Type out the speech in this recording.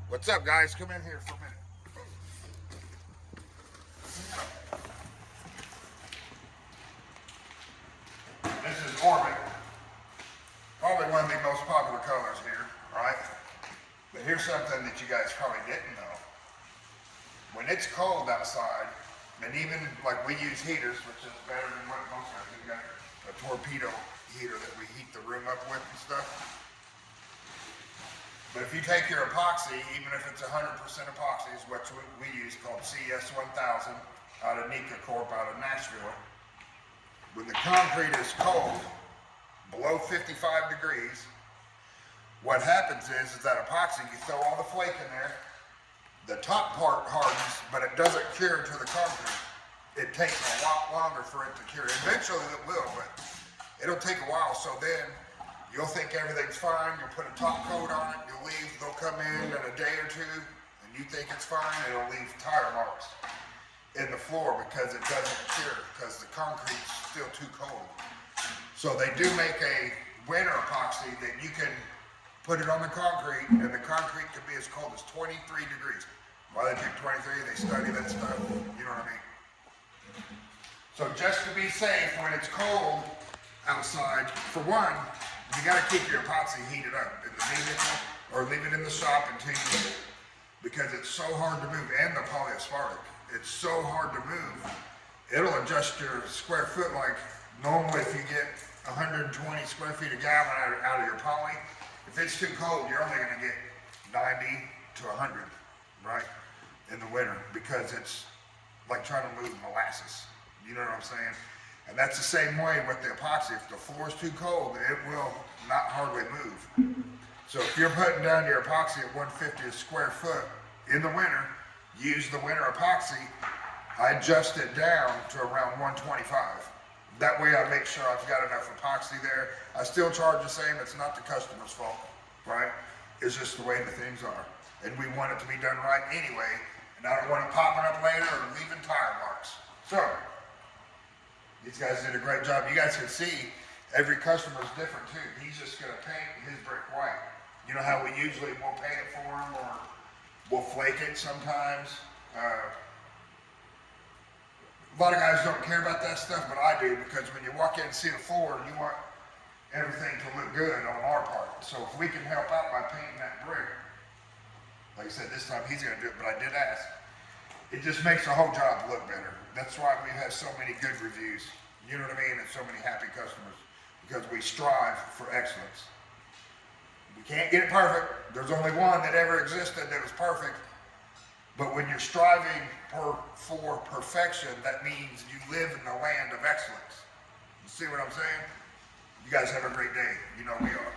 What's up, guys? Come in here for a minute. This is Orbit. Probably one of the most popular colors here, right? But here's something that you guys probably didn't know. When it's cold outside, and even like we use heaters, which is better than what most of us do. We got a torpedo heater that we heat the room up with and stuff. But if you take your epoxy, even if it's 100% epoxy, is what we use called CS1000 out of Nika Corp out of Nashville. When the concrete is cold, below 55 degrees, what happens is that epoxy, you throw all the flake in there, the top part hardens, but it doesn't cure to the concrete. It takes a lot longer for it to cure. Eventually it will, but it'll take a while. So then you'll think everything's fine. You'll put a top coat on it. You'll leave. They'll come in a day or two, and you think it's fine. It'll leave tire marks in the floor because it doesn't cure because the concrete's still too cold. So they do make a winter epoxy that you can put it on the concrete, and the concrete can be as cold as 23 degrees. Why they pick 23? They study that stuff. You know what I mean? So just to be safe when it's cold outside, for one, you got to keep your epoxy heated up in the vehicle or leave it in the shop until you, because it's so hard to move, and the polyaspartic, it's so hard to move. It'll adjust your square foot like normally if you get 120 square feet a gallon out of your poly. If it's too cold, you're only going to get 90 to 100, right, in the winter, because it's like trying to move molasses. You know what I'm saying? And that's the same way with the epoxy. If the floor is too cold, it will not hardly move. So if you're putting down your epoxy at 150 a square foot in the winter, use the winter epoxy. I adjust it down to around 125. That way I make sure I've got enough epoxy there. I still charge the same. It's not the customer's fault, right? It's just the way the things are. And we want it to be done right anyway. And I don't want it popping up later or leaving tire marks. So, these guys did a great job. You guys can see every customer is different too. He's just going to paint his brick white. You know how we usually will paint it for him, or we'll flake it sometimes. A lot of guys don't care about that stuff, but I do, because when you walk in and see the floor, you want everything to look good on our part. So if we can help out by painting that brick, like I said, this time he's going to do it, but I did ask. It just makes the whole job look better. That's why we have so many good reviews, you know what I mean, and so many happy customers, because we strive for excellence. We can't get it perfect. There's only one that ever existed that was perfect. But when you're striving for perfection, that means you live in the land of excellence. You see what I'm saying? You guys have a great day. You know we are.